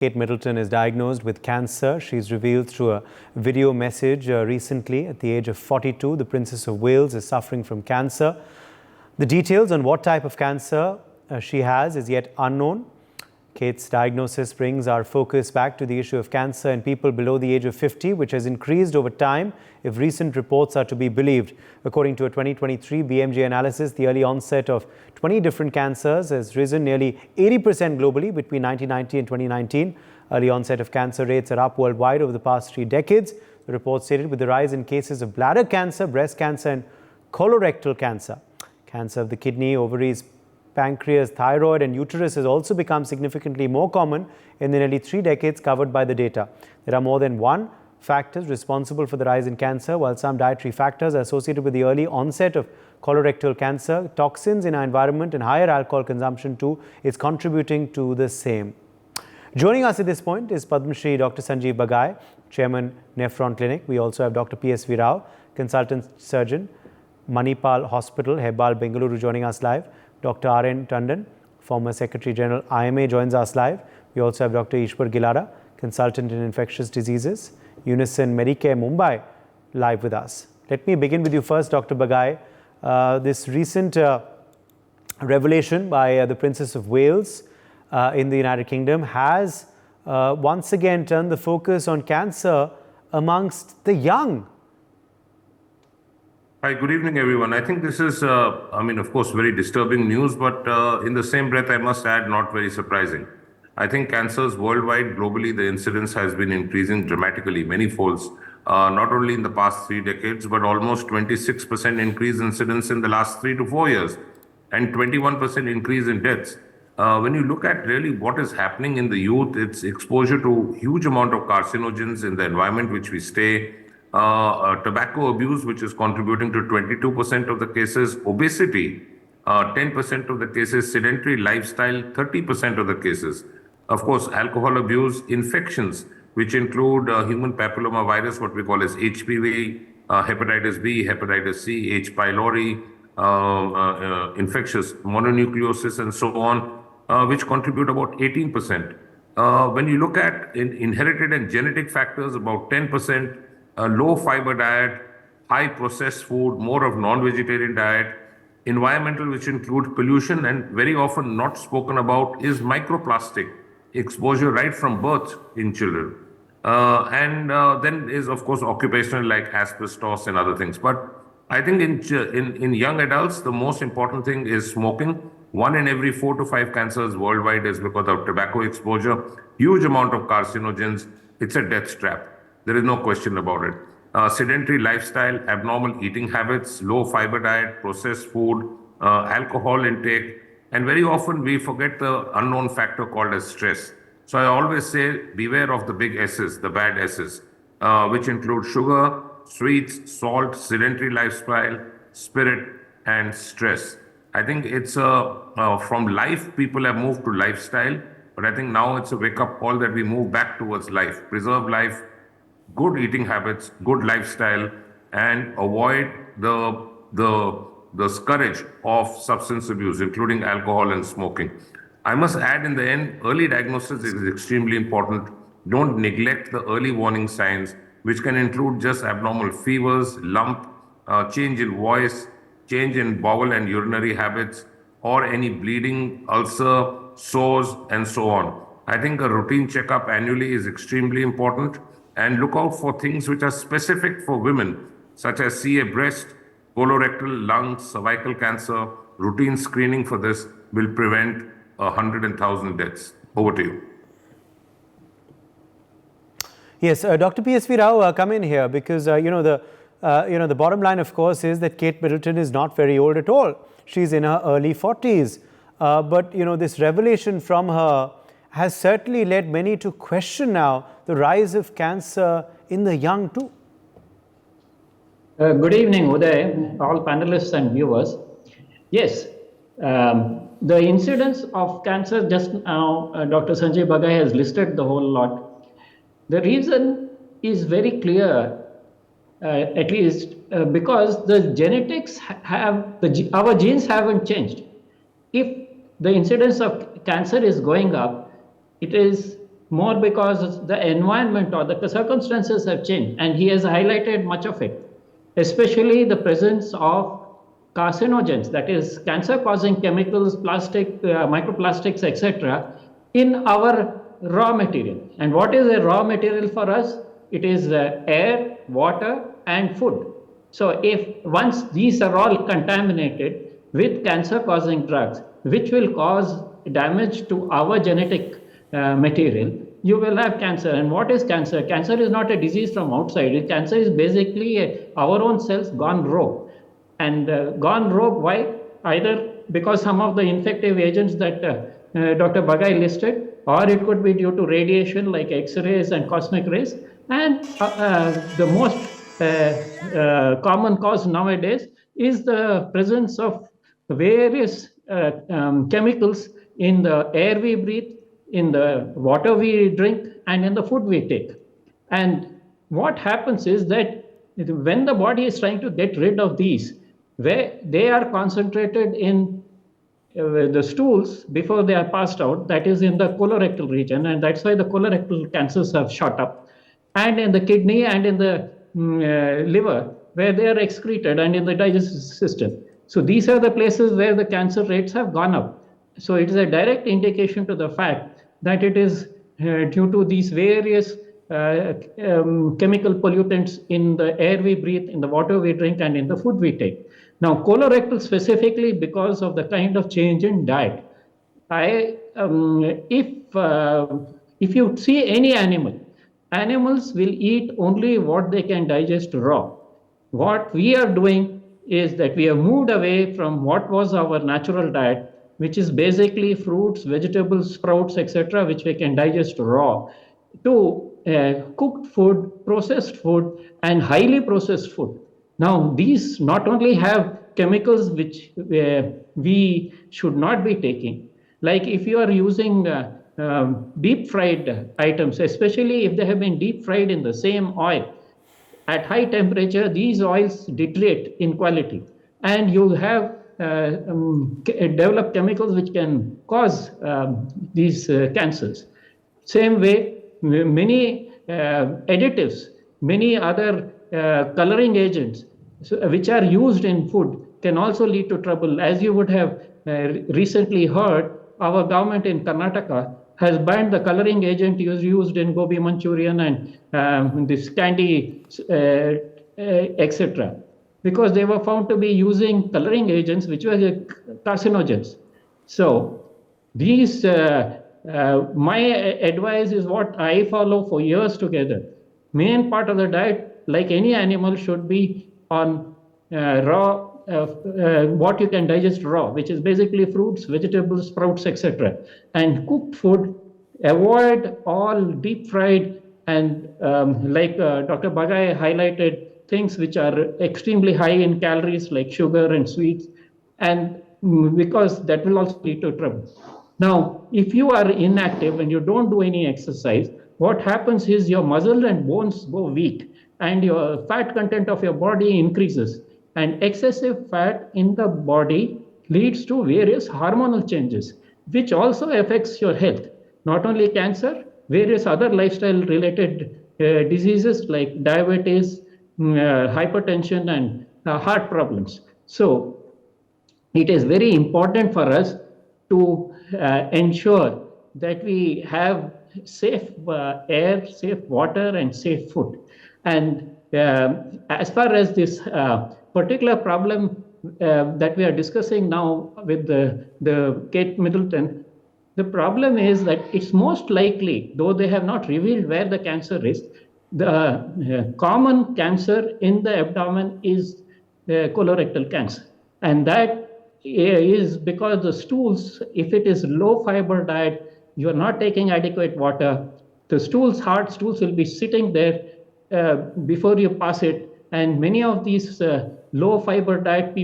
Kate Middleton is diagnosed with cancer. She's revealed through a video message recently at the age of 42. The Princess of Wales is suffering from cancer. The details on what type of cancer she has is yet unknown. Kate's diagnosis brings our focus back to the issue of cancer in people below the age of 50, which has increased over time if recent reports are to be believed. According to a 2023 BMJ analysis, the early onset of 20 different cancers has risen nearly 80% globally between 1990 and 2019. Early onset of cancer rates are up worldwide over the past 3 decades. The report stated with the rise in cases of bladder cancer, breast cancer and colorectal cancer. Cancer of the kidney, ovaries, pancreas, thyroid and uterus has also become significantly more common in the nearly 3 decades covered by the data. There are more than one factors responsible for the rise in cancer, while some dietary factors are associated with the early onset of colorectal cancer. Toxins in our environment and higher alcohol consumption too is contributing to the same. Joining us at this point is Padma Shri Dr. Sanjeev Bagai, Chairman, Nephron Clinic. We also have Dr. PSV Rao, Consultant Surgeon, Manipal Hospital, Hebbal, Bengaluru, joining us live. Dr. R.N. Tandon, former Secretary General, IMA, joins us live. We also have Dr. Ishwar Gilara, Consultant in Infectious Diseases, Unison Medicare, Mumbai, live with us. Let me begin with you first, Dr. Bagai. This recent revelation by the Princess of Wales in the United Kingdom has once again turned the focus on cancer amongst the young. Hi, good evening, everyone. I think this is, of course, very disturbing news, but in the same breath, I must add, not very surprising. I think cancers worldwide, globally, the incidence has been increasing dramatically, many folds, not only in the past 3 decades, but almost 26% increase incidence in the last 3 to 4 years, and 21% increase in deaths. When you look at really what is happening in the youth, it's exposure to huge amount of carcinogens in the environment which we stay, tobacco abuse, which is contributing to 22% of the cases, obesity, 10% of the cases, sedentary lifestyle, 30% of the cases. Of course, alcohol abuse, infections, which include human papilloma virus, what we call as HPV, hepatitis B, hepatitis C, H. pylori, infectious mononucleosis, and so on, which contribute about 18%. When you look at inherited and genetic factors, about 10%, low fiber diet, high processed food, more of non-vegetarian diet, environmental, which include pollution, and very often not spoken about is microplastic exposure right from birth in children. Then is, of course, occupational like asbestos and other things. But I think in young adults, the most important thing is smoking. 1 in every 4 to 5 cancers worldwide is because of tobacco exposure. Huge amount of carcinogens. It's a death trap. There is no question about it. Sedentary lifestyle, abnormal eating habits, low fiber diet, processed food, alcohol intake, and very often we forget the unknown factor called as stress. So I always say, beware of the big S's, the bad S's, which include sugar, sweets, salt, sedentary lifestyle, spirit, and stress. I think it's from life, people have moved to lifestyle, but I think now it's a wake-up call that we move back towards life, preserve life, good eating habits, good lifestyle, and avoid the scourge of substance abuse, including alcohol and smoking. I must add, in the end, early diagnosis is extremely important. Don't neglect the early warning signs, which can include just abnormal fevers, lump, change in voice, change in bowel and urinary habits, or any bleeding, ulcer, sores, and so on. I think a routine checkup annually is extremely important. And look out for things which are specific for women, such as CA breast, colorectal, lung, cervical cancer. Routine screening for this will prevent 100,000 deaths. Over to you. Yes, Dr. PSV Rao, come in here because the bottom line, of course, is that Kate Middleton is not very old at all. She's in her early 40s, but this revelation from her has certainly led many to question now the rise of cancer in the young too. Good evening, Uday, all panelists and viewers. Yes, the incidence of cancer just now, Dr. Sanjay Bagai has listed the whole lot. The reason is very clear, at least because the genetics our genes haven't changed. If the incidence of cancer is going up, it is more because the environment or the circumstances have changed, and he has highlighted much of it, especially the presence of carcinogens, that is cancer-causing chemicals, plastic, microplastics, etc., in our raw material. And what is a raw material for us? It is air, water, and food. So if once these are all contaminated with cancer-causing drugs, which will cause damage to our genetic material, you will have cancer. And what is cancer? Cancer is not a disease from outside. Cancer is basically our own cells gone rogue. And gone rogue, why? Either because some of the infective agents that Dr. Bagai listed, or it could be due to radiation like X-rays and cosmic rays. And the most common cause nowadays is the presence of various chemicals in the air we breathe, in the water we drink, and in the food we take. And what happens is that when the body is trying to get rid of these, where they are concentrated in the stools before they are passed out, that is in the colorectal region, and that's why the colorectal cancers have shot up, and in the kidney and in the liver, where they are excreted, and in the digestive system. So these are the places where the cancer rates have gone up. So it is a direct indication to the fact that it is due to these various chemical pollutants in the air we breathe, in the water we drink, and in the food we take. Now, colorectal specifically because of the kind of change in diet. If you see any animal, animals will eat only what they can digest raw. What we are doing is that we have moved away from what was our natural diet, which is basically fruits, vegetables, sprouts, etc., which we can digest raw, to cooked food, processed food, and highly processed food. Now, these not only have chemicals which we should not be taking, like if you are using deep fried items, especially if they have been deep fried in the same oil, at high temperature, these oils deteriorate in quality, and you have develop chemicals which can cause these cancers. Same way, many additives, many other coloring agents which are used in food can also lead to trouble. As you would have recently heard, our government in Karnataka has banned the coloring agent used in gobi Manchurian and this candy, etc., because they were found to be using coloring agents which were carcinogens. So these, my advice is what I follow for years together. Main part of the diet, like any animal, should be on raw, what you can digest raw, which is basically fruits, vegetables, sprouts, etc. And cooked food, avoid all deep fried and like Dr. Bagai highlighted, things which are extremely high in calories like sugar and sweets, and because that will also lead to trouble. Now, if you are inactive and you don't do any exercise, what happens is your muscle and bones go weak and your fat content of your body increases, and excessive fat in the body leads to various hormonal changes, which also affects your health. Not only cancer, various other lifestyle related diseases like diabetes, hypertension, and heart problems. So it is very important for us to ensure that we have safe air, safe water, and safe food. And as far as this particular problem that we are discussing now with the Kate Middleton, the problem is that it's most likely, though they have not revealed where the cancer is, the common cancer in the abdomen is colorectal cancer. And that is because the stools, if it is low fiber diet, you are not taking adequate water, the stools, hard stools will be sitting there before you pass it. And many of these low fiber diet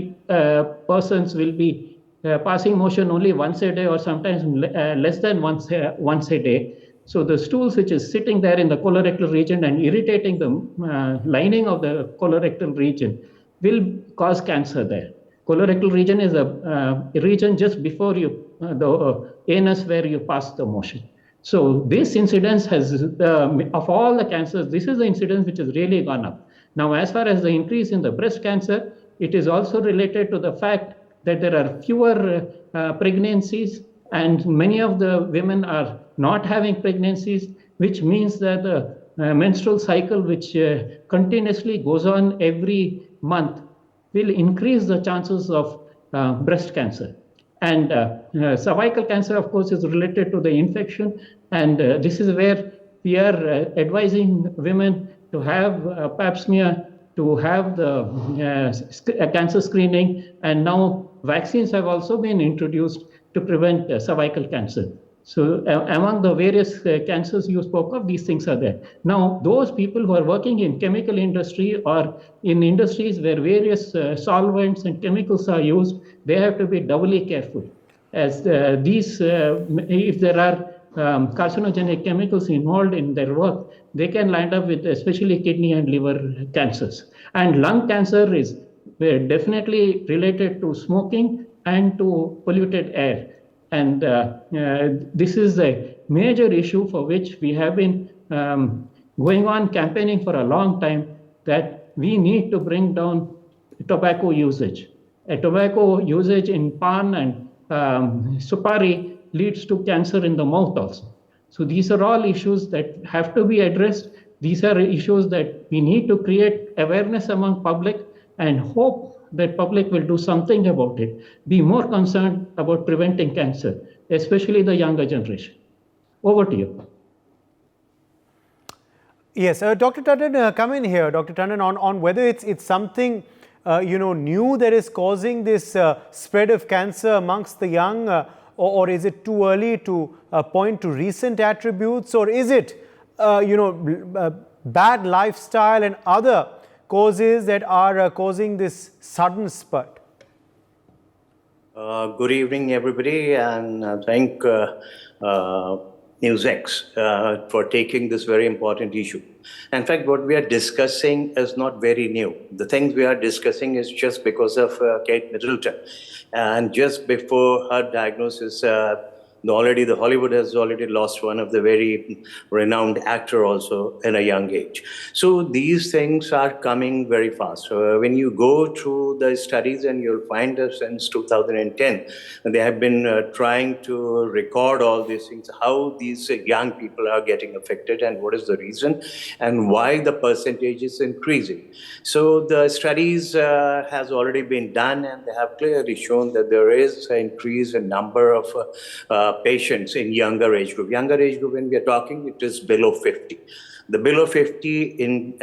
persons will be passing motion only once a day or sometimes less than once a day. So the stools which is sitting there in the colorectal region and irritating the lining of the colorectal region will cause cancer there. Colorectal region is a region just before you the anus where you pass the motion. So this incidence has, of all the cancers, this is the incidence which has really gone up. Now, as far as the increase in the breast cancer, it is also related to the fact that there are fewer pregnancies, and many of the women are not having pregnancies, which means that the menstrual cycle, which continuously goes on every month, will increase the chances of breast cancer. And cervical cancer, of course, is related to the infection. And this is where we are advising women to have pap smear, to have the cancer screening. And now vaccines have also been introduced to prevent cervical cancer. So among the various cancers you spoke of, these things are there. Now, those people who are working in chemical industry or in industries where various solvents and chemicals are used, they have to be doubly careful. As if there are carcinogenic chemicals involved in their work, they can land up with especially kidney and liver cancers. And lung cancer is definitely related to smoking and to polluted air. And this is a major issue for which we have been going on campaigning for a long time, that we need to bring down tobacco usage. A tobacco usage in pan and supari leads to cancer in the mouth also. So these are all issues that have to be addressed. These are issues that we need to create awareness among public, and hope that public will do something about it, be more concerned about preventing cancer, especially the younger generation. Over to you. Yes, Dr. Tandon, come in here, Dr. Tandon, on whether it's something new that is causing this spread of cancer amongst the young, or is it too early to point to recent attributes, or is it bad lifestyle and other causes that are causing this sudden spurt? Good evening, everybody, and thank NewsX for taking this very important issue. In fact, what we are discussing is not very new. The things we are discussing is just because of Kate Middleton. And just before her diagnosis, the Hollywood has already lost one of the very renowned actor also in a young age. So these things are coming very fast. So when you go through the studies, and you'll find that since 2010, they have been trying to record all these things, how these young people are getting affected and what is the reason and why the percentage is increasing. So the studies has already been done, and they have clearly shown that there is an increase in number of patients in younger age group. Younger age group, when we are talking, it is below 50. The below 50,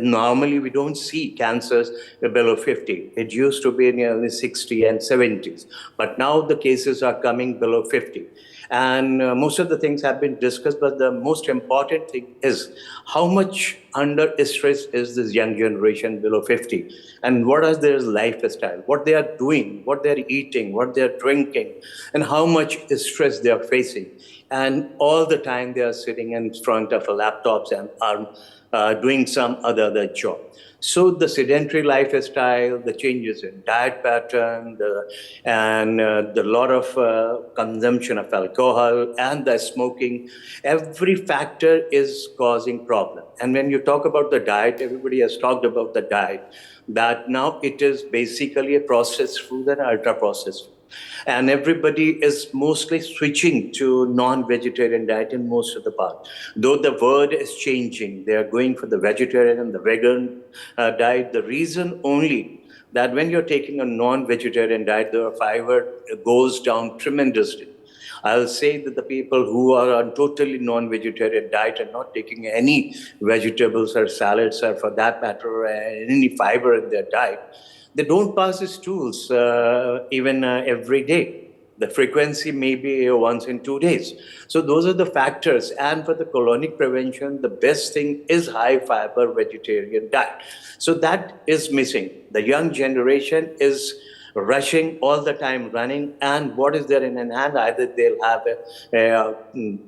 normally we don't see cancers below 50. It used to be in the 60 and 70s, but now the cases are coming below 50. And most of the things have been discussed, but the most important thing is how much under stress is this young generation below 50, and what is their lifestyle, what they are doing, what they are eating, what they are drinking, and how much stress they are facing. And all the time they are sitting in front of laptops and are doing some other job. So the sedentary lifestyle, the changes in diet pattern, the lot of consumption of alcohol and the smoking, every factor is causing problem. And when you talk about the diet, everybody has talked about the diet, that now it is basically a processed food and ultra-processed food. And everybody is mostly switching to non-vegetarian diet in most of the part. Though the word is changing, they are going for the vegetarian and the vegan diet. The reason only that when you're taking a non-vegetarian diet, the fiber goes down tremendously. I'll say that the people who are on totally non-vegetarian diet and not taking any vegetables or salads or for that matter any fiber in their diet, they don't pass the stools even every day. The frequency may be once in 2 days. So those are the factors. And for the colonic prevention, the best thing is high fiber vegetarian diet. So that is missing. The young generation is rushing all the time, running, and what is there in an hand? Either they'll have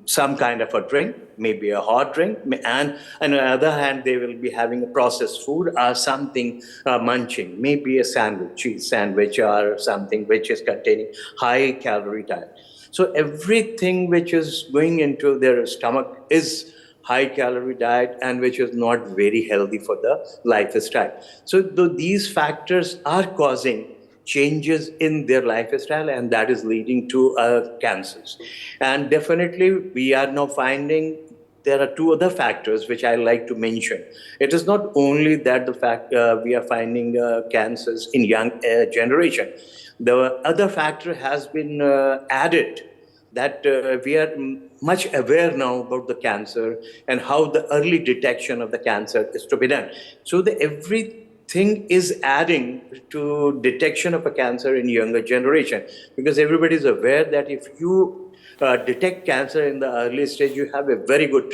some kind of a drink, maybe a hot drink, and on the other hand, they will be having a processed food or something munching, maybe a sandwich, cheese sandwich or something which is containing high calorie diet. So everything which is going into their stomach is high calorie diet and which is not very healthy for the lifestyle. So these factors are causing changes in their lifestyle, and that is leading to cancers. And definitely we are now finding there are two other factors which I like to mention. It is not only that the fact we are finding cancers in young generation. The other factor has been added, that we are much aware now about the cancer and how the early detection of the cancer is to be done. So everything is adding to detection of a cancer in younger generation, because everybody is aware that if you detect cancer in the early stage, you have a very good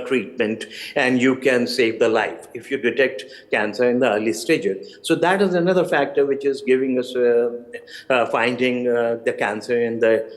treatment and you can save the life if you detect cancer in the early stages. So that is another factor which is giving us finding the cancer in the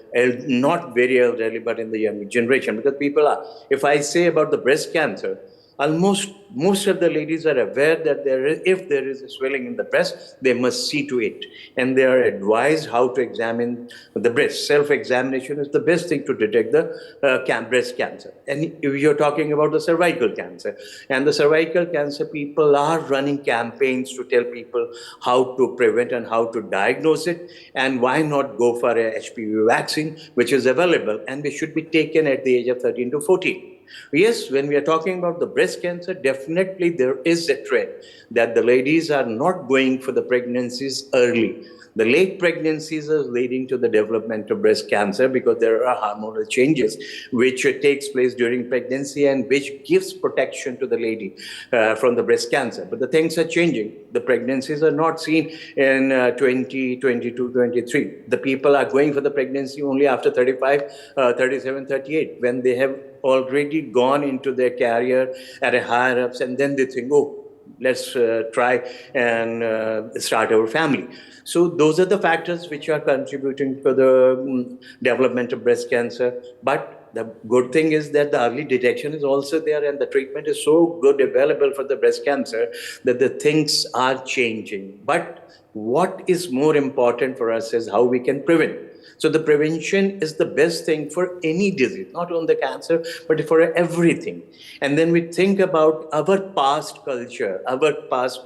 not very elderly but in the younger generation. Because people are, if I say about the breast cancer, almost most of the ladies are aware that if there is a swelling in the breast, they must see to it, and they are advised how to examine the breast. Self-examination is the best thing to detect the breast cancer. And if you're talking about the cervical cancer, and the cervical cancer, people are running campaigns to tell people how to prevent and how to diagnose it, and why not go for a HPV vaccine, which is available, and they should be taken at the age of 13 to 14. Yes, when we are talking about the breast cancer, definitely there is a trend that the ladies are not going for the pregnancies early. The late pregnancies are leading to the development of breast cancer because there are hormonal changes which takes place during pregnancy and which gives protection to the lady from the breast cancer. But the things are changing. The pregnancies are not seen in 20, 22, 23. The people are going for the pregnancy only after 35, 37, 38, when they have already gone into their career at a higher ups, and then they think, oh, let's try and start our family. So those are the factors which are contributing to the development of breast cancer. But the good thing is that the early detection is also there, and the treatment is so good available for the breast cancer that the things are changing. But what is more important for us is how we can prevent. So the prevention is the best thing for any disease, not only the cancer, but for everything. And then we think about our past culture, our past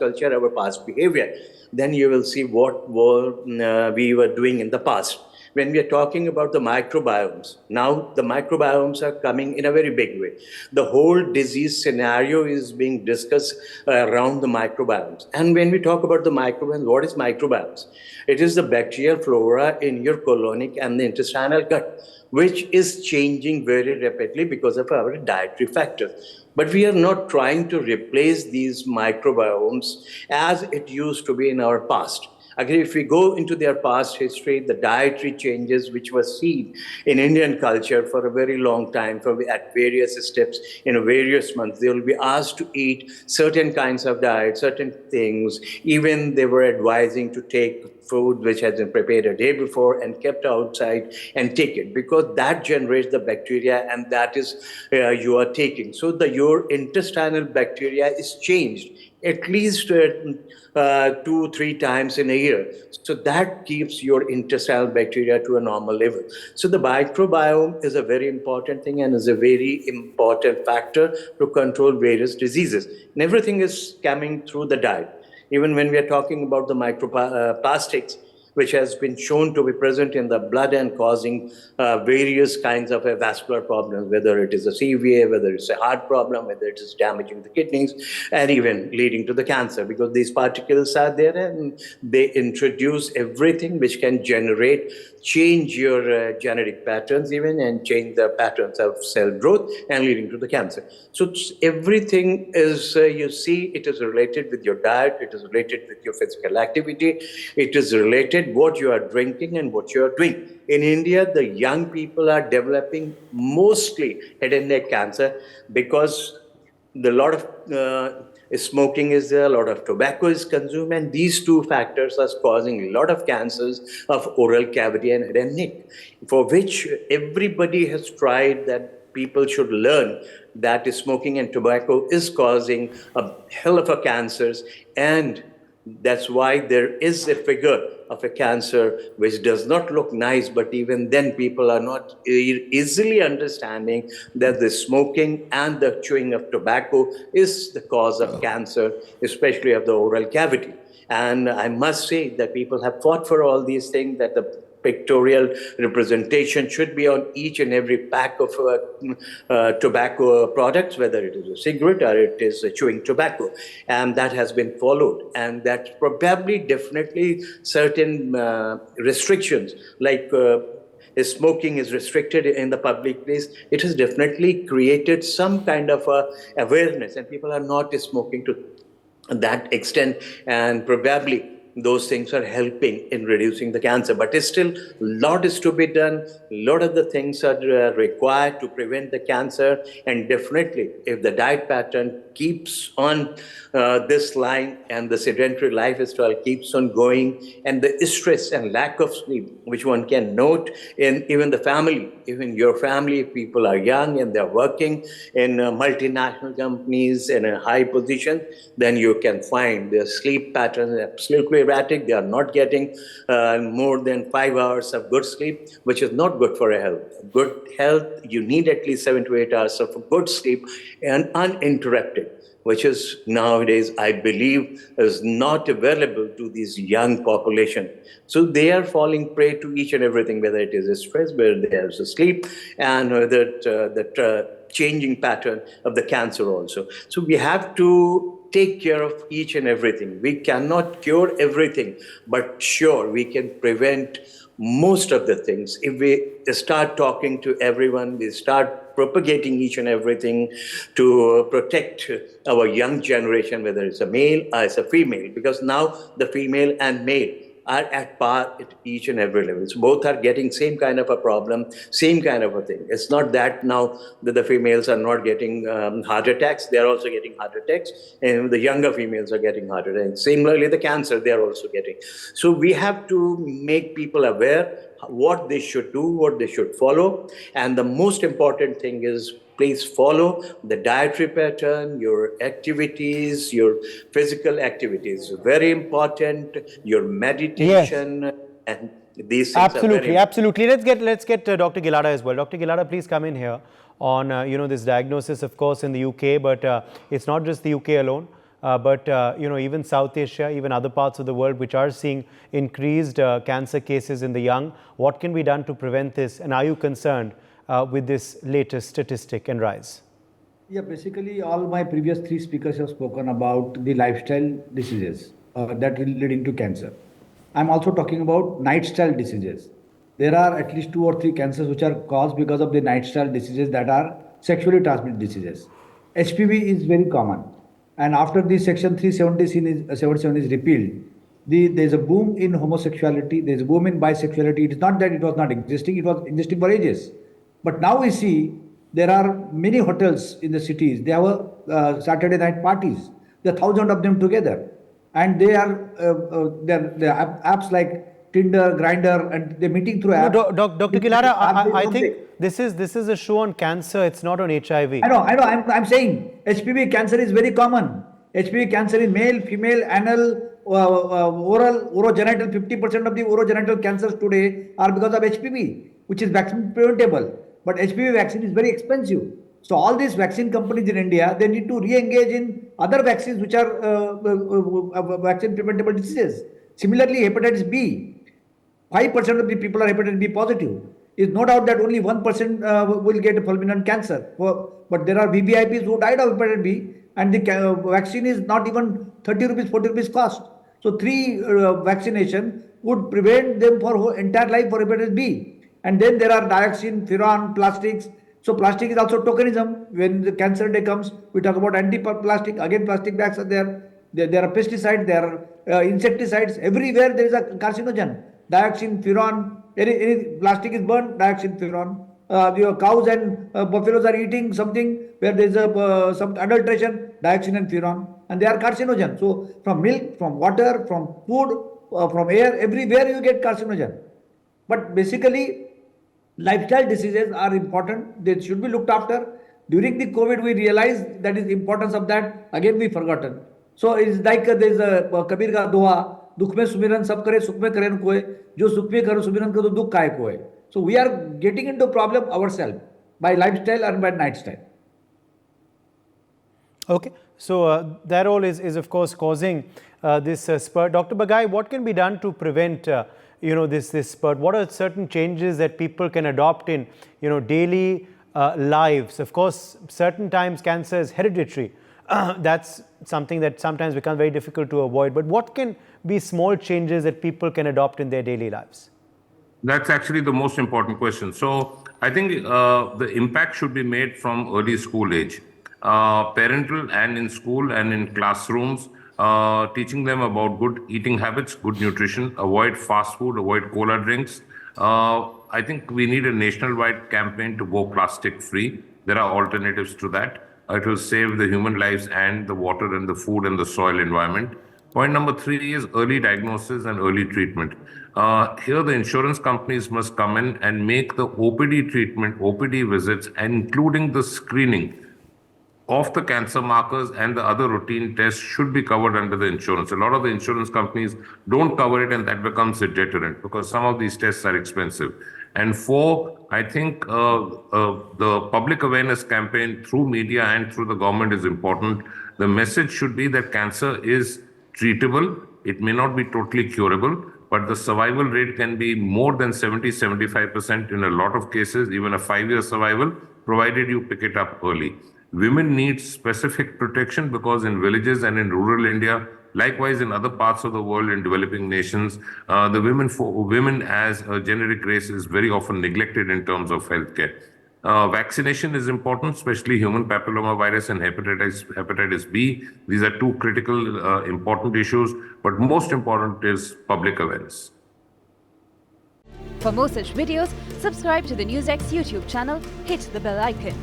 behavior. Then you will see what we were doing in the past. When we are talking about the microbiomes, now the microbiomes are coming in a very big way. The whole disease scenario is being discussed around the microbiomes. And when we talk about the microbiomes, what is microbiomes? It is the bacterial flora in your colonic and the intestinal gut, which is changing very rapidly because of our dietary factors. But we are not trying to replace these microbiomes as it used to be in our past. Again, if we go into their past history, the dietary changes which were seen in Indian culture for a very long time, at various steps in various months, they will be asked to eat certain kinds of diet, certain things. Even they were advising to take food which has been prepared a day before and kept outside and take it, because that generates the bacteria, and that is you are taking. So your intestinal bacteria is changed at least 2-3 times in a year. So that keeps your intestinal bacteria to a normal level. So the microbiome is a very important thing and is a very important factor to control various diseases. And everything is coming through the diet. Even when we are talking about the microplastics, which has been shown to be present in the blood and causing various kinds of vascular problems, whether it is a CVA, whether it's a heart problem, whether it is damaging the kidneys, and even leading to the cancer, because these particles are there and they introduce everything which can change your genetic patterns even, and change the patterns of cell growth and leading to the cancer. So everything is, you see, it is related with your diet, it is related with your physical activity, it is related what you are drinking and what you are doing. In India, the young people are developing mostly head and neck cancer because a lot of smoking is there, a lot of tobacco is consumed, and these two factors are causing a lot of cancers of oral cavity and head and neck, for which everybody has tried that people should learn that smoking and tobacco is causing a hell of a cancers, and That's why there is a figure of a cancer which does not look nice, but even then people are not easily understanding that the smoking and the chewing of tobacco is the cause of cancer, especially of the oral cavity. And I must say that people have fought for all these things, that the pictorial representation should be on each and every pack of tobacco products, whether it is a cigarette or it is a chewing tobacco. And that has been followed. And that probably definitely certain restrictions, like smoking is restricted in the public place, it has definitely created some kind of awareness, and people are not smoking to that extent, and probably those things are helping in reducing the cancer. But it's still a lot is to be done. A lot of the things are required to prevent the cancer. And definitely, if the diet pattern keeps on this line and the sedentary lifestyle keeps on going, and the stress and lack of sleep, which one can note in even the family, even your family, if people are young and they're working in multinational companies in a high position, then you can find their sleep patterns absolutely erratic. They are not getting more than 5 hours of good sleep, which is not good for a health. Good health, you need at least 7 to 8 hours of good sleep and uninterrupted, which is nowadays, I believe, is not available to this young population. So they are falling prey to each and everything, whether it is stress, whether there's a sleep, and the changing pattern of the cancer also. So we have to take care of each and everything. We cannot cure everything, but sure, we can prevent most of the things. If we start talking to everyone, we start propagating each and everything to protect our young generation, whether it's a male or it's a female, because now the female and male are at par at each and every level. So both are getting same kind of a problem, same kind of a thing. It's not that now that the females are not getting heart attacks, they're also getting heart attacks, and the younger females are getting heart attacks. Similarly, the cancer, they're also getting. So we have to make people aware what they should do, what they should follow. And the most important thing is, please follow the dietary pattern, your activities, your physical activities. Very important, your meditation, and these things are very important. Absolutely. Let's get Dr. Gilada as well. Dr. Gilada, please come in here on this diagnosis, of course, in the UK, but it's not just the UK alone. But even South Asia, even other parts of the world which are seeing increased cancer cases in the young. What can be done to prevent this? And are you concerned with this latest statistic and rise? Yeah, basically all my previous three speakers have spoken about the lifestyle diseases that will leading to cancer. I'm also talking about lifestyle diseases. There are at least 2 or 3 cancers which are caused because of the lifestyle diseases that are sexually transmitted diseases. HPV is very common. And after the section 377 is repealed, there's a boom in homosexuality, there's a boom in bisexuality. It's not that it was not existing, it was existing for ages. But now we see there are many hotels in the cities. They have Saturday night parties. There are thousands of them together. And they are apps like Tinder, Grindr, and they're meeting through apps. No, Dr. Gilada, I think this is a show on cancer. It's not on HIV. I know. I'm saying HPV cancer is very common. HPV cancer is male, female, anal, oral, urogenital. 50% of the urogenital cancers today are because of HPV, which is vaccine preventable. But HPV vaccine is very expensive. So all these vaccine companies in India, they need to re-engage in other vaccines which are vaccine preventable diseases. Similarly, hepatitis B, 5% of the people are hepatitis B positive. It's no doubt that only 1% will get fulminant cancer. But there are VVIPs who died of hepatitis B, and the vaccine is not even 30 rupees, 40 rupees cost. So 3 vaccination would prevent them for entire life for hepatitis B. And then there are dioxin, furan, plastics. So plastic is also tokenism. When the cancer day comes, we talk about anti-plastic. Again, plastic bags are there. There are pesticides, there are insecticides. Everywhere there is a carcinogen. Dioxin, furan, any plastic is burned, dioxin, furan. Your cows and buffaloes are eating something where there is some adulteration, dioxin and furan, and they are carcinogen. So from milk, from water, from food, from air, everywhere you get carcinogen. But basically, lifestyle diseases are important. They should be looked after. During the COVID, we realized that is the importance of that. Again, we forgotten. So it's like there's a Kabir का दोहा, दुख में सुमिरन सब करे सुख में करेन कोय, जो सुख में करो सुमिरन करो तो दुख काय कोय. So we are getting into problem ourselves by lifestyle and by nightstyle. Okay, so that all is of course causing this spurt. Dr. Bagai, what can be done to prevent this spurt? What are certain changes that people can adopt in daily lives? Of course, certain times cancer is hereditary. That's something that sometimes becomes very difficult to avoid. But what can be small changes that people can adopt in their daily lives? That's actually the most important question. So I think the impact should be made from early school age. Parental and in school and in classrooms, teaching them about good eating habits, good nutrition, avoid fast food, avoid cola drinks. I think we need a nationwide campaign to go plastic free. There are alternatives to that. It will save the human lives and the water and the food and the soil environment. Point number 3 is early diagnosis and early treatment. Here the insurance companies must come in and make the OPD treatment, OPD visits, including the screening of the cancer markers and the other routine tests should be covered under the insurance. A lot of the insurance companies don't cover it, and that becomes a deterrent because some of these tests are expensive. And 4, I think the public awareness campaign through media and through the government is important. The message should be that cancer is treatable. It may not be totally curable, but the survival rate can be more than 70-75% in a lot of cases, even a 5-year survival, provided you pick it up early. Women need specific protection because in villages and in rural India, likewise in other parts of the world in developing nations, the women as a generic race is very often neglected in terms of healthcare. Vaccination is important, especially human papillomavirus and hepatitis B. These are 2 critical, important issues, but most important is public awareness. For more such videos, subscribe to the NewsX YouTube channel, hit the bell icon.